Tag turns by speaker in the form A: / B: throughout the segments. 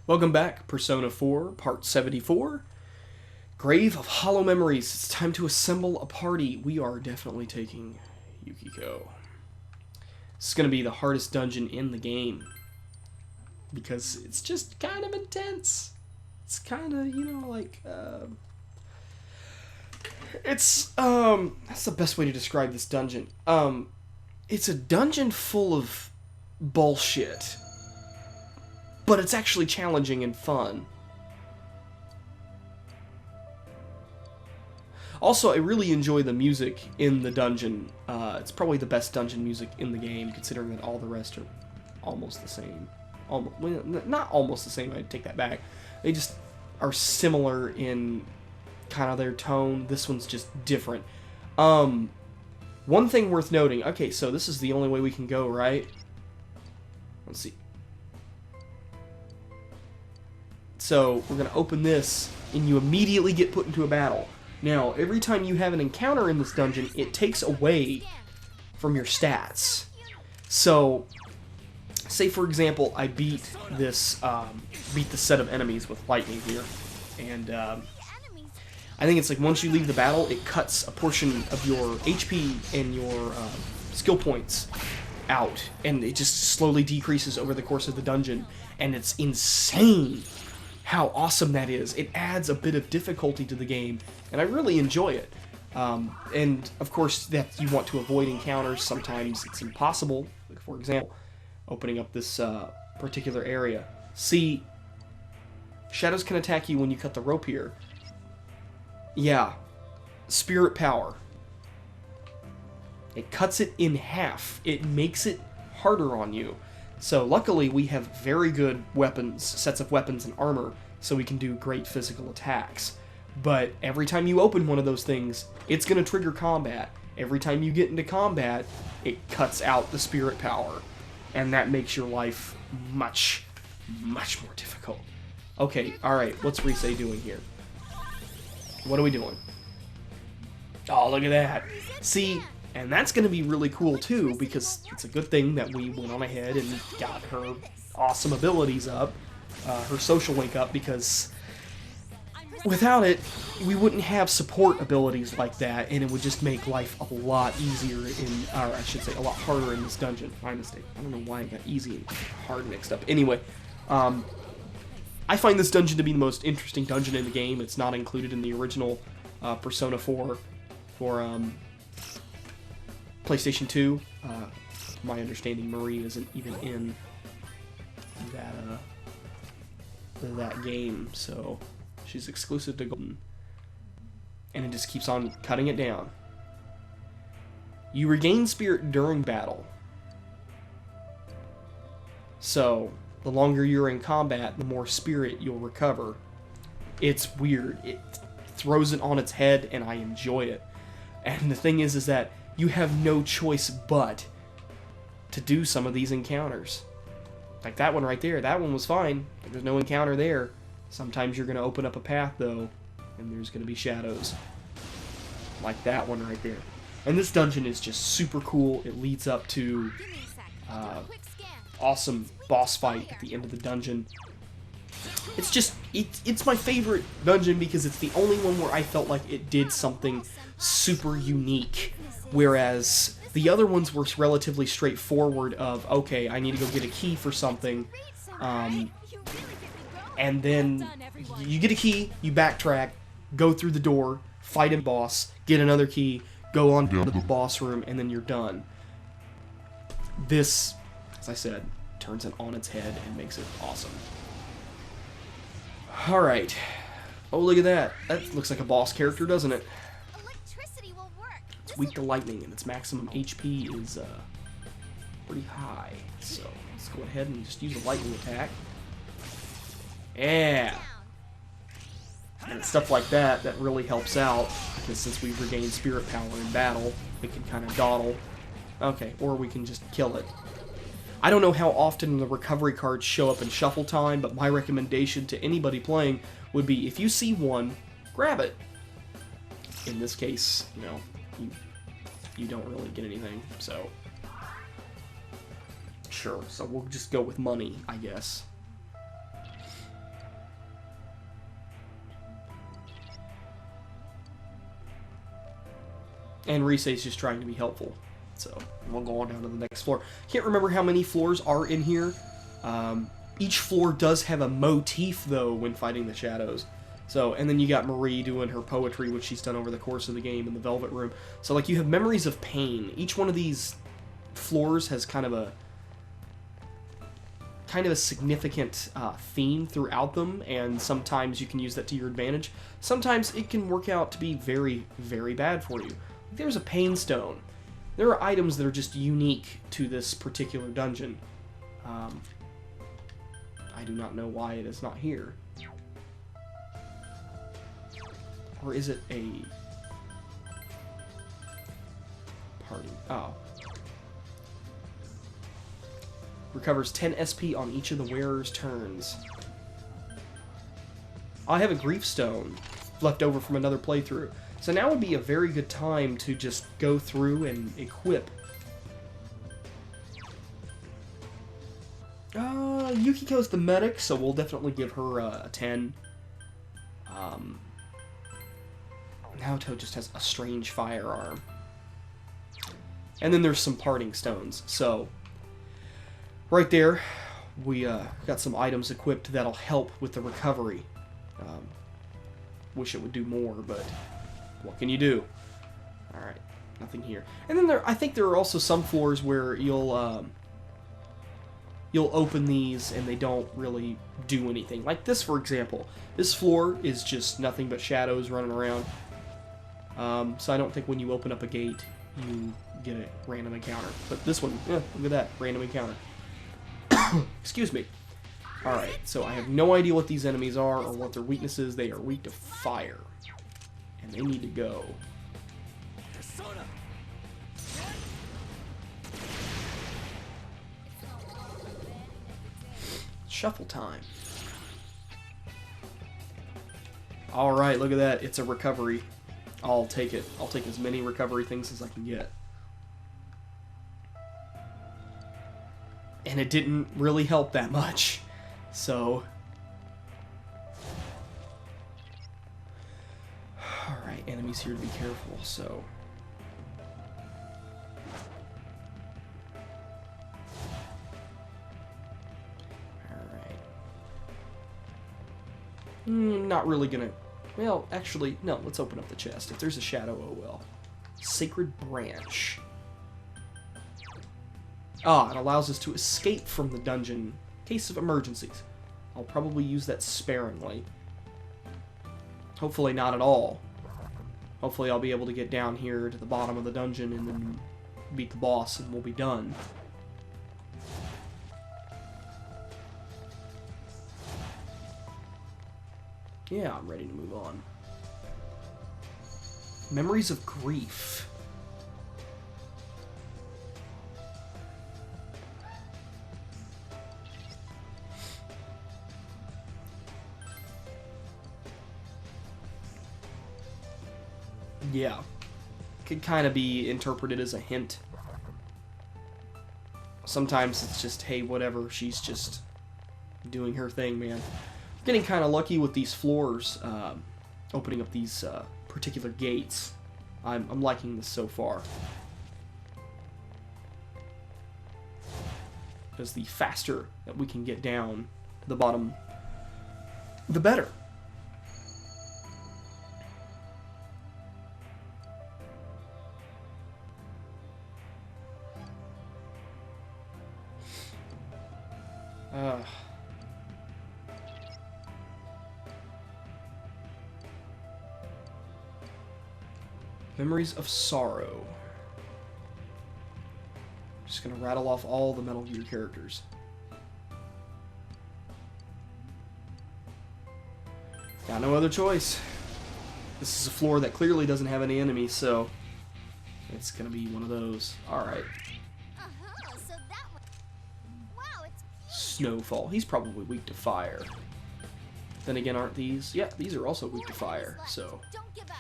A: Welcome back, Persona 4, Part 74. Grave of Hollow Memories. It's time to assemble a party. We are definitely taking Yukiko. This is going to be the hardest dungeon in the game. Because it's just kind of intense. It's kind of, that's the best way to describe this dungeon. It's a dungeon full of bullshit. But it's actually challenging and fun. Also, I really enjoy the music in the dungeon. It's probably the best dungeon music in the game, considering that all the rest are almost the same. Well, not almost the same, I take that back. They just are similar in kind of their tone. This one's just different. One thing worth noting. Okay, so this is the only way we can go, right? Let's see. So we're going to open this, and you immediately get put into a battle. Now, every time you have an encounter in this dungeon, it takes away from your stats. So, say for example, I beat the set of enemies with lightning here, and I think it's like once you leave the battle, it cuts a portion of your HP and your skill points out, and it just slowly decreases over the course of the dungeon, and it's insane how awesome that is. It adds a bit of difficulty to the game, and I really enjoy it. And of course, that you want to avoid encounters. Sometimes it's impossible. Like for example, opening up this particular area. See, shadows can attack you when you cut the rope here. Yeah, spirit power. It cuts it in half. It makes it harder on you. So luckily we have very good weapons, sets of weapons and armor, so we can do great physical attacks. But every time you open one of those things, it's going to trigger combat. Every time you get into combat, it cuts out the spirit power. And that makes your life much, much more difficult. Okay, alright, what's Rise doing here? What are we doing? Oh, look at that. See, and that's going to be really cool too, because it's a good thing that we went on ahead and got her awesome abilities up, her social link up, because without it, we wouldn't have support abilities like that, and it would just make life a lot easier or I should say, a lot harder in this dungeon. My mistake. I don't know why I got easy and hard mixed up. Anyway, I find this dungeon to be the most interesting dungeon in the game. It's not included in the original Persona 4 for PlayStation 2. My understanding, Marie isn't even in that game, so she's exclusive to Golden. And it just keeps on cutting it down. You regain spirit during battle. So, the longer you're in combat, the more spirit you'll recover. It's weird. It throws it on its head, and I enjoy it. And the thing is that you have no choice but to do some of these encounters. Like that one right there. That one was fine. There's no encounter there. Sometimes you're going to open up a path, though, and there's going to be shadows. Like that one right there. And this dungeon is just super cool. It leads up to awesome boss fight at the end of the dungeon. It's just, it's my favorite dungeon because it's the only one where I felt like it did something super unique. Whereas the other ones were relatively straightforward of, okay, I need to go get a key for something. And then you get a key, you backtrack, go through the door, fight a boss, get another key, go on to the boss room, and then you're done. This, as I said, turns it on its head and makes it awesome. Alright. Oh, look at that. That looks like a boss character, doesn't it? It's weak to lightning, and its maximum HP is pretty high. So, let's go ahead and just use a lightning attack. Yeah! And stuff like that really helps out, because since we've regained spirit power in battle, we can kind of dawdle. Okay, or we can just kill it. I don't know how often the recovery cards show up in shuffle time, but my recommendation to anybody playing would be, if you see one, grab it. In this case, you don't really get anything, so sure. So we'll just go with money, I guess. And Risei's just trying to be helpful. So we'll go on down to the next floor. Can't remember how many floors are in here. Each floor does have a motif, though, when fighting the shadows. So, and then you got Marie doing her poetry, which she's done over the course of the game in the Velvet Room. So, like, you have Memories of Pain. Each one of these floors has kind of a significant theme throughout them, and sometimes you can use that to your advantage. Sometimes it can work out to be very, very bad for you. There's a Pain Stone. There are items that are just unique to this particular dungeon. I do not know why it is not here. Or is it a party? Oh. Recovers 10 SP on each of the wearer's turns. I have a Grief Stone left over from another playthrough. So now would be a very good time to just go through and equip. Yukiko's the medic, so we'll definitely give her a 10. Naoto just has a strange firearm. And then there's some parting stones. So, right there, we got some items equipped that'll help with the recovery. Wish it would do more, but what can you do? Alright, nothing here. And then I think there are also some floors where you'll open these and they don't really do anything. Like this, for example. This floor is just nothing but shadows running around. So I don't think when you open up a gate, you get a random encounter. But this one, look at that, random encounter. Excuse me. Alright, so I have no idea what these enemies are or what their weaknesses. They are weak to fire. And they need to go. Shuffle time. Alright, look at that. It's a recovery. I'll take it. I'll take as many recovery things as I can get. And it didn't really help that much. So... Alright, enemies here to be careful, so... Not really gonna... Well, actually, no, let's open up the chest. If there's a shadow, oh well. Sacred Branch. Ah, it allows us to escape from the dungeon in case of emergencies. I'll probably use that sparingly. Hopefully not at all. Hopefully I'll be able to get down here to the bottom of the dungeon and then beat the boss and we'll be done. Yeah, I'm ready to move on. Memories of Grief. Yeah. Could kind of be interpreted as a hint. Sometimes it's just, hey, whatever, she's just doing her thing, man. Getting kind of lucky with these floors, opening up these particular gates. I'm liking this so far. Because the faster that we can get down to the bottom, the better. Memories of Sorrow. Just gonna rattle off all the Metal Gear characters. Got no other choice. This is a floor that clearly doesn't have any enemies, so it's gonna be one of those. Alright.
B: So that one... Wow, it's
A: Snowfall. He's probably weak to fire. Then again, aren't these? Yeah, these are also weak to fire, so...
B: Don't give up.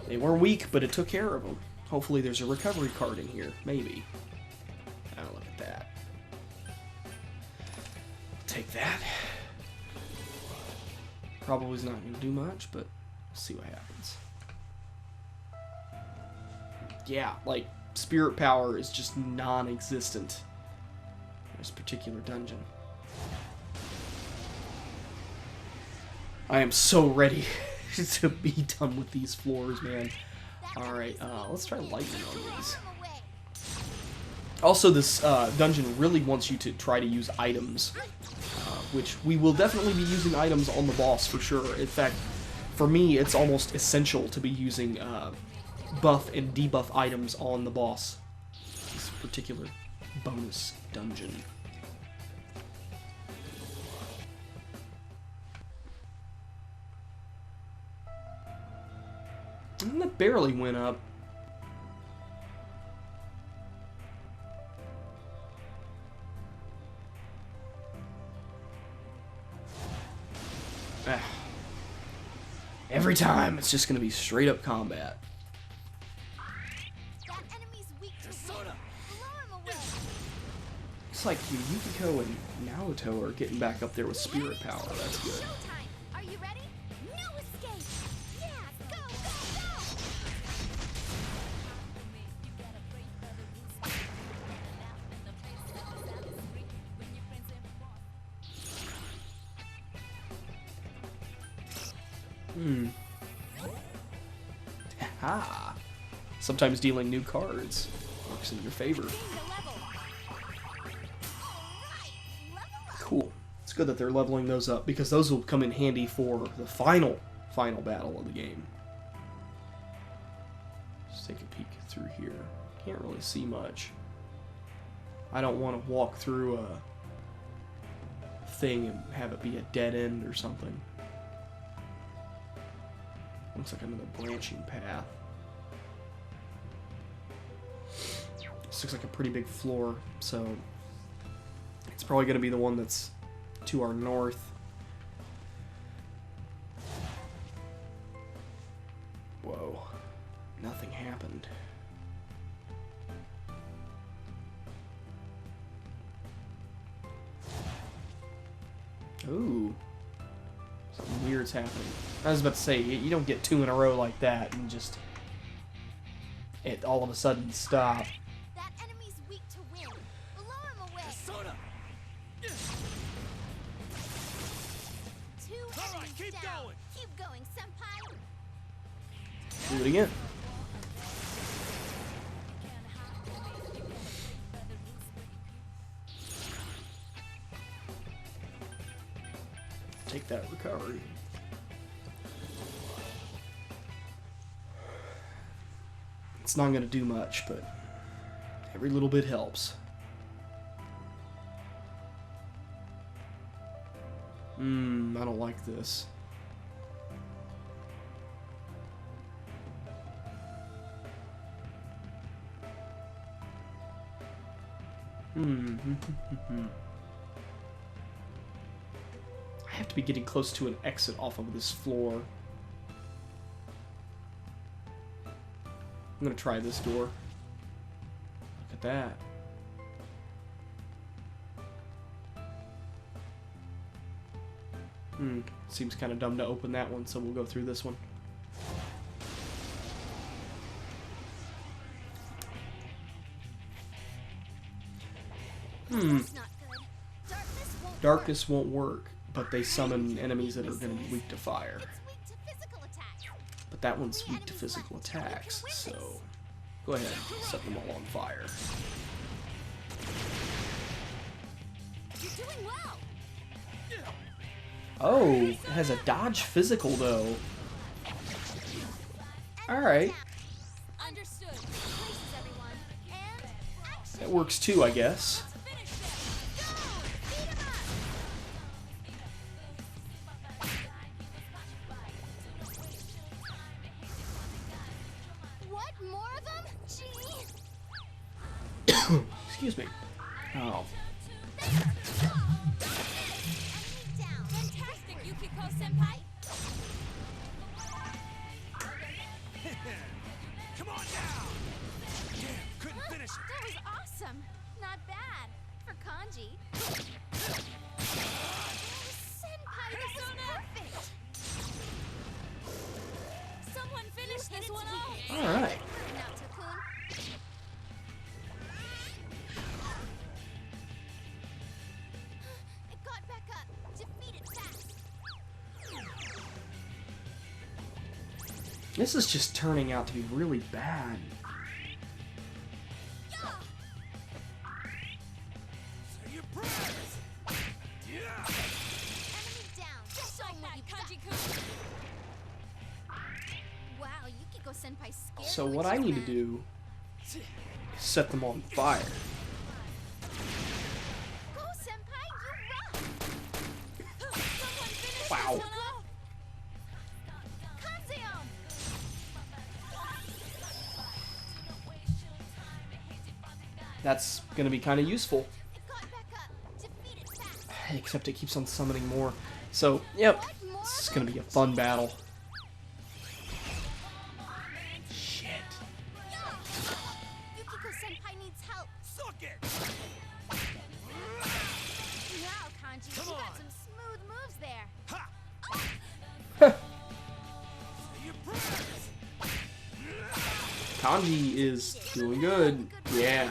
A: They were weak, but it took care of them. Hopefully there's a recovery card in here. Maybe. Oh, look at that. Take that. Probably is not going to do much, but we'll see what happens. Yeah, like, spirit power is just non-existent in this particular dungeon. I am so ready to be done with these floors, man. Alright, let's try lightning on these. Also, this dungeon really wants you to try to use items, which we will definitely be using items on the boss for sure. In fact, for me, it's almost essential to be using buff and debuff items on the boss. This particular bonus dungeon. And that barely went up. Every time, it's just going to be straight up combat.
B: That enemy's weak to soda. Blow him away.
A: Looks like Yukiko and Naoto are getting back up there with spirit power. That's good.
B: Showtime. Are you ready? No escape. Yeah, go, go, go.
A: Ha! Sometimes dealing new cards works in your favor.
B: Gain the level. Alright, level up.
A: Cool. It's good that they're leveling those up because those will come in handy for the final battle of the game. Just take a peek through here. Can't really see much. I don't want to walk through a thing and have it be a dead end or something. Looks like another branching path. This looks like a pretty big floor, so it's probably going to be the one that's to our north. Whoa. Nothing happened. Ooh. Something weird's happening. I was about to say, you don't get two in a row like that and just it all of a sudden stop.
B: That enemy's weak to win. Blow him away.
C: Soda.
B: Two
C: All right,
B: enemies
C: keep
B: down.
C: going.
B: Keep going, senpai.
A: Do it again. Take that recovery. It's not going to do much, but every little bit helps. I don't like this. I have to be getting close to an exit off of this floor. I'm gonna try this door. Look at that. Seems kind of dumb to open that one, so we'll go through this one.
B: That's not good.
A: Darkness won't work, but they summon enemies that are gonna be weak to fire.
B: It's weak to physical attack.
A: But that one's weak to physical attacks, so go ahead, set them all on fire.
B: You're doing well.
A: Oh, it has a dodge physical though. Alright,
B: Understood. Places, everyone. And action.
A: that works too, I guess.
B: Finish this. Go! Beat him up. What? More of them? Gee.
A: Excuse me. Oh.
B: Enemy down. Fantastic, Yukiko-senpai.
C: Come on down. Damn, couldn't finish it.
B: That was awesome. Not bad. For kanji. Senpai, this is perfect.
A: This is just turning out to be really bad.
C: Say your prayers. Yeah.
B: Enemy down. Just like that, Kanji-kun. Wow, Yukiko Senpai scared.
A: So what I need to do is set them on fire.
B: Go, Senpai, you rock. Someone finish
A: Wow.
B: this one off. Kanzeon.
A: That's gonna be kind of useful.
B: It got back up. Defeat it fast.
A: Except it keeps on summoning more. So, yep,
B: What, more
A: this is
B: of
A: gonna
B: them?
A: be a fun battle. Shit.
B: Yukiko Senpai needs help.
C: Suck it.
B: Wow, Kanji,
C: Come
B: you got
C: on.
B: some smooth moves there.
C: Ha. Say your prayers.
A: Kanji is doing good. Yeah.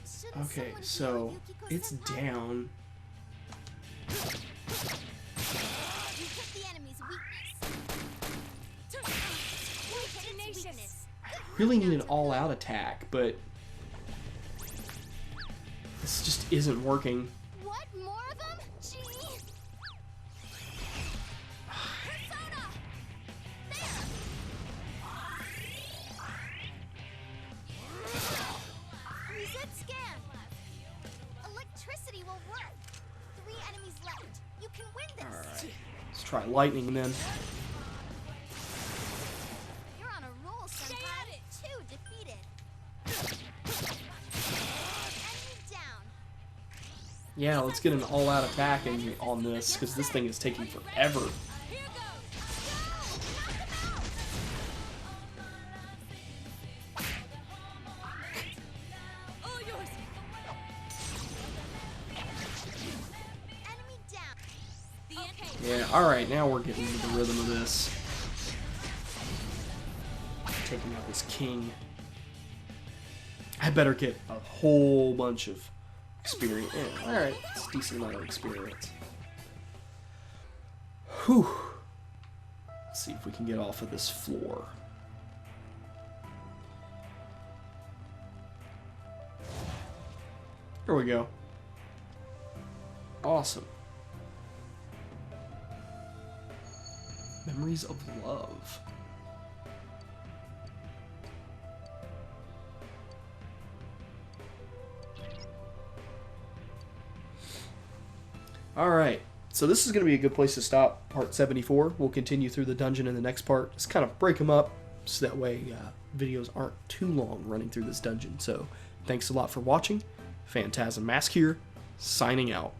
B: Shouldn't
A: Okay,
B: someone
A: so
B: heal Yukiko
A: it's
B: Senpai?
A: down.
B: You hit the enemy's weakness. You hit its weakness.
A: Really need an all-out attack, but this just isn't working.
B: What, more of them? Gee. Persona. There. Reset scan. Electricity will work. 3 enemies left. You can win this.
A: Alright. Let's try lightning then.
B: You're on a roll, Senpai. 2 defeated. Enemy down.
A: Yeah, let's get an all-out attack on this, because this thing is taking forever.
B: Here goes. Go. Knock 'em out. All yours. Enemy down. Okay.
A: Yeah, alright, now we're getting into the rhythm of this. Taking out this king. I better get a whole bunch of experience. Yeah, alright, it's a decent amount of experience. Whew. Let's see if we can get off of this floor. Here we go. Awesome. Memories of Love. Alright, so this is going to be a good place to stop part 74. We'll continue through the dungeon in the next part. Just kind of break them up so that way videos aren't too long running through this dungeon. So thanks a lot for watching. Phantasm Mask here, signing out.